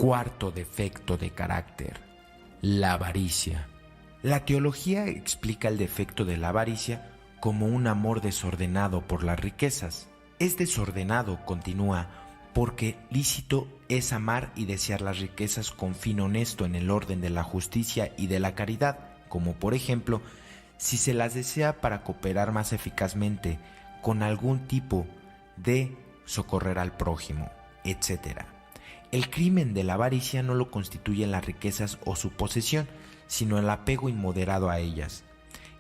Cuarto defecto de carácter: la avaricia. La teología explica el defecto de la avaricia como un amor desordenado por las riquezas. Es desordenado, continúa, porque lícito es amar y desear las riquezas con fin honesto en el orden de la justicia y de la caridad, como por ejemplo, si se las desea para cooperar más eficazmente con algún tipo de socorrer al prójimo, etc. El crimen de la avaricia no lo constituyen las riquezas o su posesión, sino el apego inmoderado a ellas.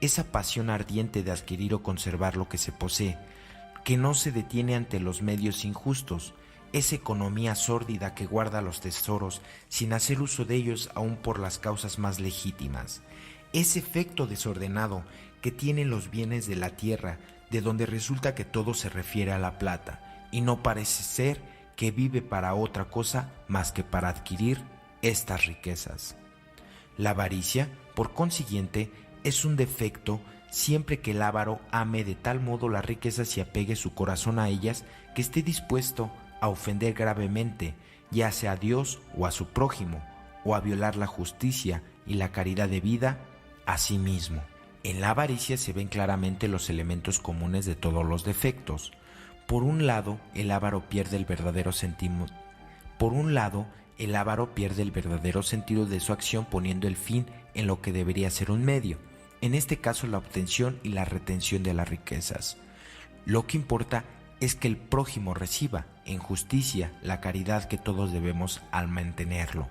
Esa pasión ardiente de adquirir o conservar lo que se posee, que no se detiene ante los medios injustos, esa economía sórdida que guarda los tesoros sin hacer uso de ellos aún por las causas más legítimas, ese efecto desordenado que tienen los bienes de la tierra, de donde resulta que todo se refiere a la plata, y no parece ser que vive para otra cosa más que para adquirir estas riquezas. La avaricia, por consiguiente, es un defecto siempre que el avaro ame de tal modo las riquezas y apegue su corazón a ellas que esté dispuesto a ofender gravemente, ya sea a Dios o a su prójimo, o a violar la justicia y la caridad debida a sí mismo. En la avaricia se ven claramente los elementos comunes de todos los defectos. Por un lado, el avaro pierde el verdadero sentido de su acción poniendo el fin en lo que debería ser un medio, en este caso la obtención y la retención de las riquezas. Lo que importa es que el prójimo reciba, en justicia, la caridad que todos debemos al mantenerlo.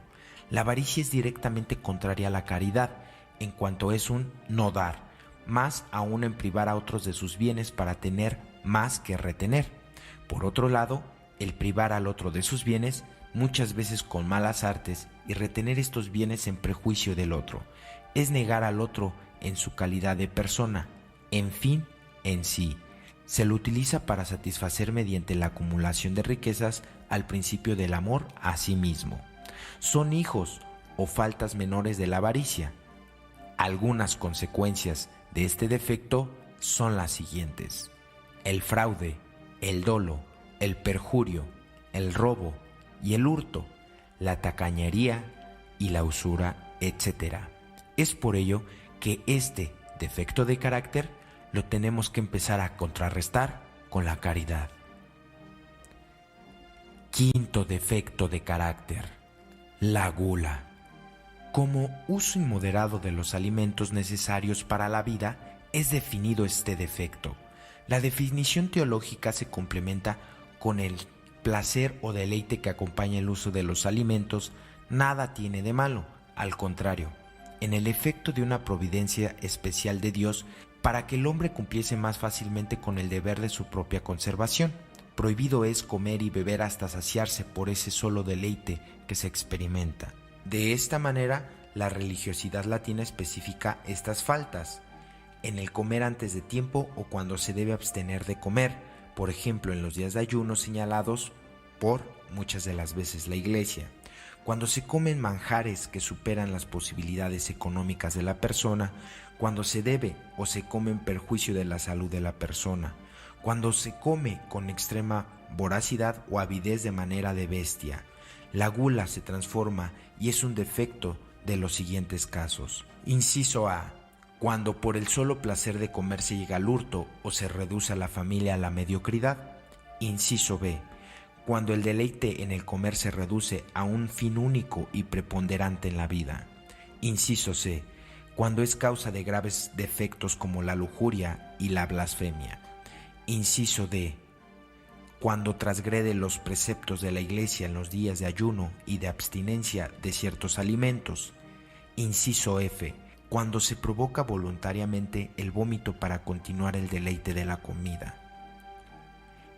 La avaricia es directamente contraria a la caridad, en cuanto es un no dar, más aún en privar a otros de sus bienes para tener más que retener. Por otro lado, el privar al otro de sus bienes, muchas veces con malas artes, y retener estos bienes en prejuicio del otro, es negar al otro en su calidad de persona, en fin, en sí. Se lo utiliza para satisfacer mediante la acumulación de riquezas al principio del amor a sí mismo. Son hijos o faltas menores de la avaricia. Algunas consecuencias de este defecto son las siguientes: el fraude, el dolo, el perjurio, el robo y el hurto, la tacañería y la usura, etc. Es por ello que este defecto de carácter lo tenemos que empezar a contrarrestar con la caridad. Quinto defecto de carácter: la gula. Como uso inmoderado de los alimentos necesarios para la vida es definido este defecto. La definición teológica se complementa con el placer o deleite que acompaña el uso de los alimentos. Nada tiene de malo, al contrario, en el efecto de una providencia especial de Dios para que el hombre cumpliese más fácilmente con el deber de su propia conservación. Prohibido es comer y beber hasta saciarse por ese solo deleite que se experimenta. De esta manera, la religiosidad latina especifica estas faltas: en el comer antes de tiempo o cuando se debe abstener de comer, por ejemplo en los días de ayuno señalados por muchas de las veces la Iglesia, cuando se comen manjares que superan las posibilidades económicas de la persona, cuando se debe o se come en perjuicio de la salud de la persona, cuando se come con extrema voracidad o avidez de manera de bestia. La gula se transforma y es un defecto de los siguientes casos. Inciso A: cuando por el solo placer de comer se llega al hurto o se reduce a la familia a la mediocridad. Inciso B: cuando el deleite en el comer se reduce a un fin único y preponderante en la vida. Inciso C: cuando es causa de graves defectos como la lujuria y la blasfemia. Inciso D: cuando transgrede los preceptos de la Iglesia en los días de ayuno y de abstinencia de ciertos alimentos. Inciso F: cuando se provoca voluntariamente el vómito para continuar el deleite de la comida.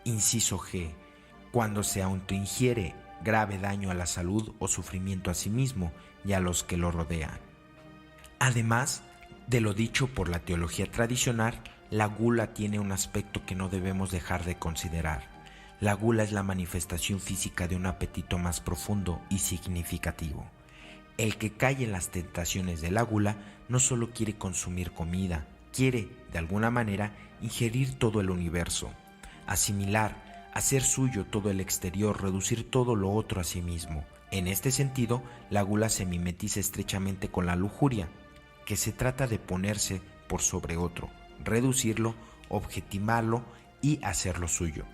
Inciso G: cuando se autoingiere grave daño a la salud o sufrimiento a sí mismo y a los que lo rodean. Además de lo dicho por la teología tradicional, la gula tiene un aspecto que no debemos dejar de considerar. La gula es la manifestación física de un apetito más profundo y significativo. El que cae en las tentaciones de la gula no solo quiere consumir comida, quiere, de alguna manera, ingerir todo el universo, asimilar, hacer suyo todo el exterior, reducir todo lo otro a sí mismo. En este sentido, la gula se mimetiza estrechamente con la lujuria, que se trata de ponerse por sobre otro, reducirlo, objetivarlo y hacerlo suyo.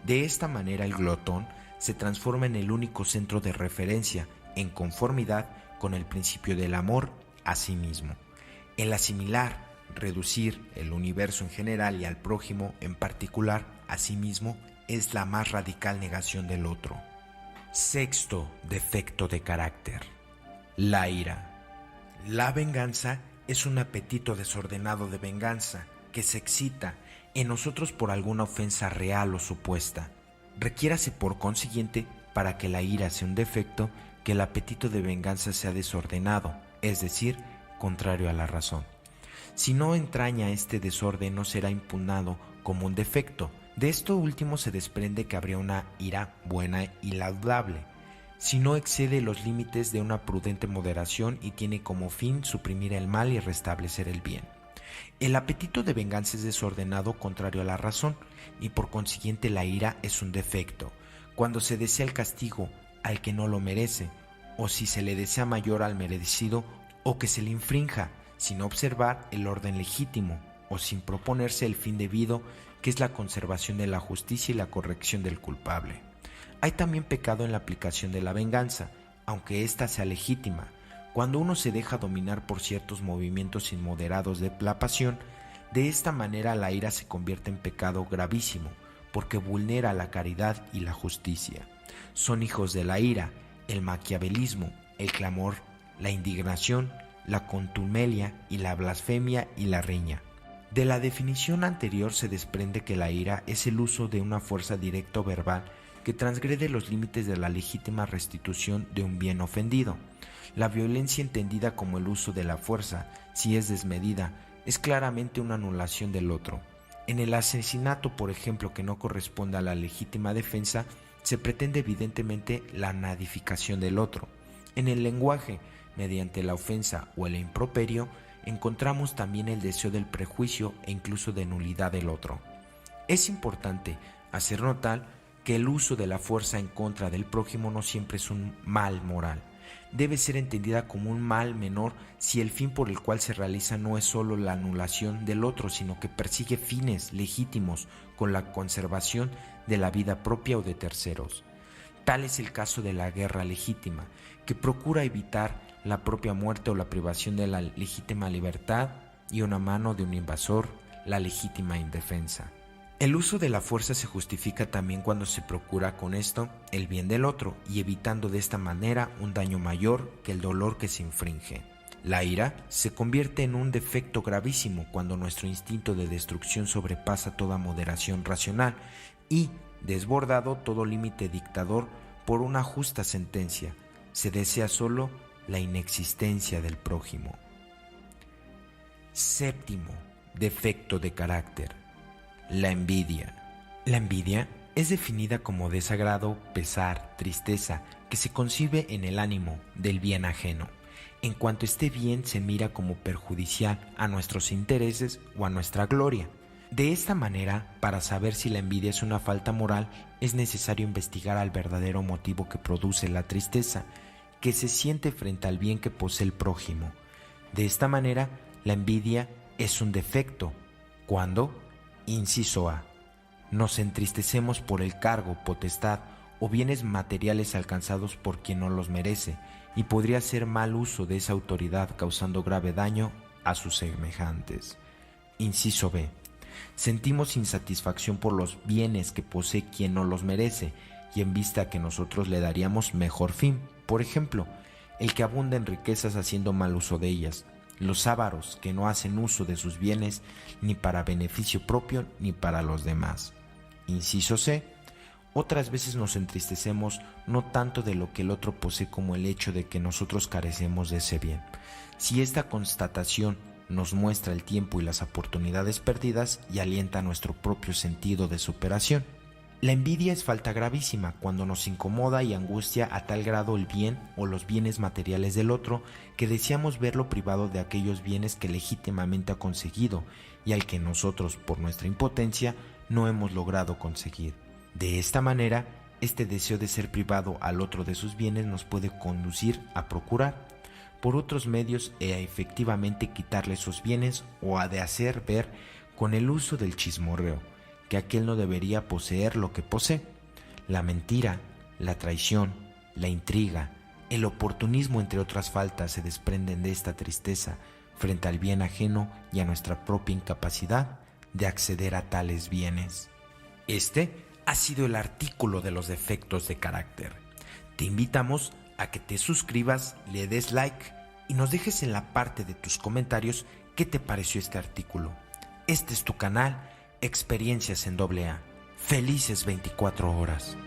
De esta manera el glotón se transforma en el único centro de referencia en conformidad con el principio del amor a sí mismo. El asimilar, reducir el universo en general y al prójimo en particular a sí mismo es la más radical negación del otro. Sexto defecto de carácter: la ira. La venganza es un apetito desordenado de venganza que se excita en nosotros por alguna ofensa real o supuesta. Requiérase por consiguiente, para que la ira sea un defecto, que el apetito de venganza sea desordenado, es decir, contrario a la razón. Si no entraña este desorden, no será impugnado como un defecto. De esto último se desprende que habría una ira buena y laudable, si no excede los límites de una prudente moderación y tiene como fin suprimir el mal y restablecer el bien. El apetito de venganza es desordenado, contrario a la razón, y por consiguiente la ira es un defecto. Cuando se desea el castigo al que no lo merece, o si se le desea mayor al merecido, o que se le infrinja, sin observar el orden legítimo, o sin proponerse el fin debido, que es la conservación de la justicia y la corrección del culpable. Hay también pecado en la aplicación de la venganza, aunque ésta sea legítima. Cuando uno se deja dominar por ciertos movimientos inmoderados de la pasión, de esta manera la ira se convierte en pecado gravísimo, porque vulnera la caridad y la justicia. Son hijos de la ira, el maquiavelismo, el clamor, la indignación, la contumelia y la blasfemia y la riña. De la definición anterior se desprende que la ira es el uso de una fuerza directa o verbal que transgrede los límites de la legítima restitución de un bien ofendido. La violencia entendida como el uso de la fuerza, si es desmedida, es claramente una anulación del otro. En el asesinato, por ejemplo, que no corresponde a la legítima defensa, se pretende evidentemente la nadificación del otro. En el lenguaje, mediante la ofensa o el improperio, encontramos también el deseo del prejuicio e incluso de nulidad del otro. Es importante hacer notar que el uso de la fuerza en contra del prójimo no siempre es un mal moral. Debe ser entendida como un mal menor si el fin por el cual se realiza no es solo la anulación del otro, sino que persigue fines legítimos con la conservación de la vida propia o de terceros. Tal es el caso de la guerra legítima, que procura evitar la propia muerte o la privación de la legítima libertad, y una mano de un invasor, la legítima indefensa. El uso de la fuerza se justifica también cuando se procura con esto el bien del otro y evitando de esta manera un daño mayor que el dolor que se infringe. La ira se convierte en un defecto gravísimo cuando nuestro instinto de destrucción sobrepasa toda moderación racional y, desbordado todo límite dictador por una justa sentencia, se desea solo la inexistencia del prójimo. Séptimo defecto de carácter: la envidia. La envidia es definida como desagrado, pesar, tristeza, que se concibe en el ánimo del bien ajeno. En cuanto este bien se mira como perjudicial a nuestros intereses o a nuestra gloria. De esta manera, para saber si la envidia es una falta moral, es necesario investigar al verdadero motivo que produce la tristeza, que se siente frente al bien que posee el prójimo. De esta manera, la envidia es un defecto cuando, inciso A, nos entristecemos por el cargo, potestad o bienes materiales alcanzados por quien no los merece, y podría ser mal uso de esa autoridad causando grave daño a sus semejantes. Inciso B, sentimos insatisfacción por los bienes que posee quien no los merece, y en vista que nosotros le daríamos mejor fin. Por ejemplo, el que abunda en riquezas haciendo mal uso de ellas, los ávaros que no hacen uso de sus bienes ni para beneficio propio ni para los demás. Inciso C, otras veces nos entristecemos no tanto de lo que el otro posee como el hecho de que nosotros carecemos de ese bien. Si esta constatación nos muestra el tiempo y las oportunidades perdidas y alienta nuestro propio sentido de superación. La envidia es falta gravísima cuando nos incomoda y angustia a tal grado el bien o los bienes materiales del otro que deseamos verlo privado de aquellos bienes que legítimamente ha conseguido y al que nosotros, por nuestra impotencia, no hemos logrado conseguir. De esta manera, este deseo de ser privado al otro de sus bienes nos puede conducir a procurar, por otros medios, a efectivamente quitarle sus bienes o a de hacer ver con el uso del chismorreo que aquél no debería poseer lo que posee. La mentira, la traición, la intriga, el oportunismo, entre otras faltas, se desprenden de esta tristeza frente al bien ajeno y a nuestra propia incapacidad de acceder a tales bienes. Este ha sido el artículo de los defectos de carácter. Te invitamos a que te suscribas, le des like y nos dejes en la parte de tus comentarios qué te pareció este artículo. Este es tu canal Experiencias en AA. Felices 24 horas.